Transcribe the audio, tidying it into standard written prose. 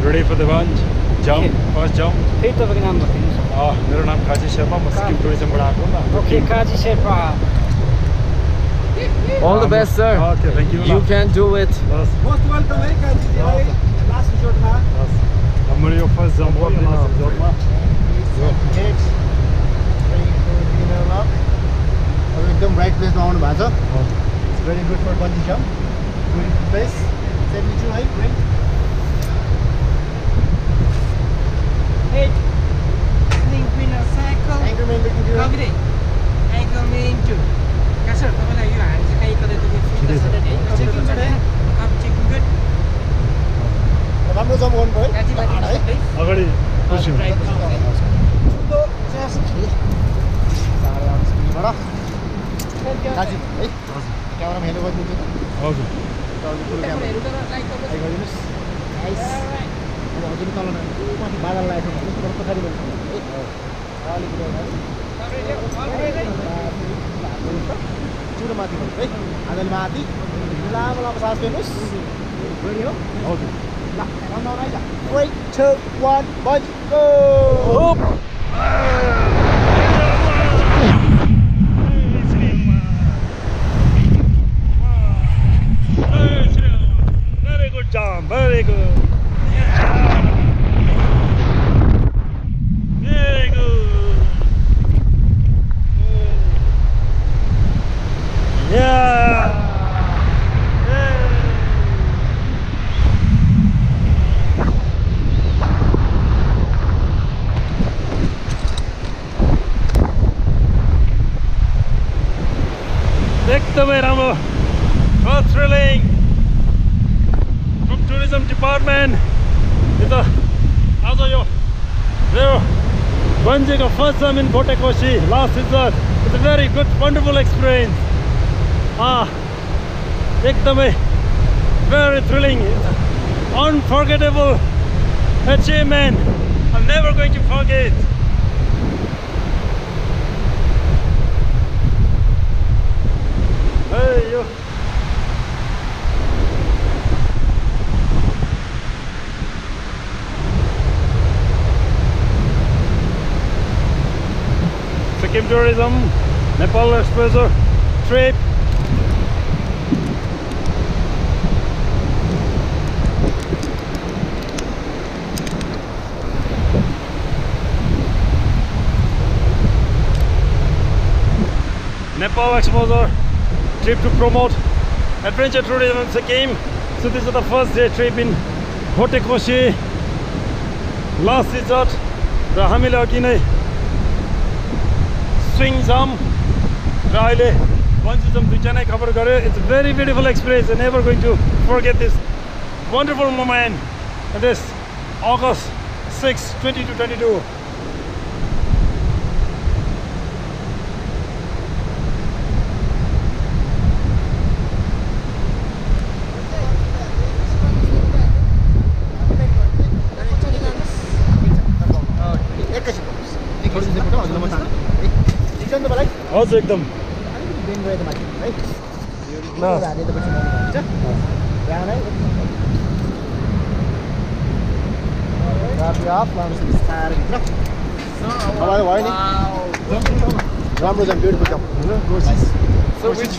ready for the lunge? Jump, first jump. फेरि तपाईको नाम बताइदिनुस् मेरो नाम काजी शर्मा म सिक्किम टुरिज्मबाट आएको okay Kazi Sherpa All the best, sir. Okay, thank you. You can do it. Most welcome है काजी जी है लास्ट रिजोर्टमा मेरो यो फर्स्ट जम्प हो यो लास्ट रिजोर्टमा अब एकदम राइट प्लेसमा आउनु भएको छ it's very good for bungee jump beautiful place 72 है great winner cycle Anchorman looking good Anchorman 2 Kasar, तपाईलाई यो हाल चाहिँ कतै तपाईँ checking good checking good राम्रो जम्प गर्नु भयो काजी बाजी अगाडि पुस्यौ छुटो चेस्ट सारे आउनु स्क्रिनबाट काजी है क्यामेरामा हेर्नु गरिदिनु हजुर गरिदिनुहोस् नाइस अब हजुर तल माथि बादल लागेको छ भने पछाडि बस्नु अलिकति चुरो माथि है आदल माथि लामो लामो सास फेर्नुहोस् रेडी हो हजुर ल राउन्ड आइज 3 2 1 bungee go Very good jump, very good. Very good. Yeah. एकदमै राम्रो, so thrilling. From tourism department, it's a bungee first time in Botekoshi, last resort. It's a very good, wonderful experience. Ekdamai, very thrilling, unforgettable achievement. I'm never going to forget. Hey yo. Sikkim Tourism, Nepal Expressor trip. Nepal Exposure trip to promote adventure tourism in Sikkim. So this is the first day trip in Botekoshi, last resort. र हामीले अघि नै swing jump र अहिले bungee jump दुईटा नै cover गर्यो. It's a very beautiful experience. I'm never going to forget this wonderful moment. And this August 6, 2022. हजुर एकदम अलिकति बेन्ड गयो त माथि है ल हाले त पछि मर्नु हुन्छ ध्यान है राफ्ट अफ लाउनु बिस्तारै भित्र अब भयो नि राम्रो jump beautiful jump So which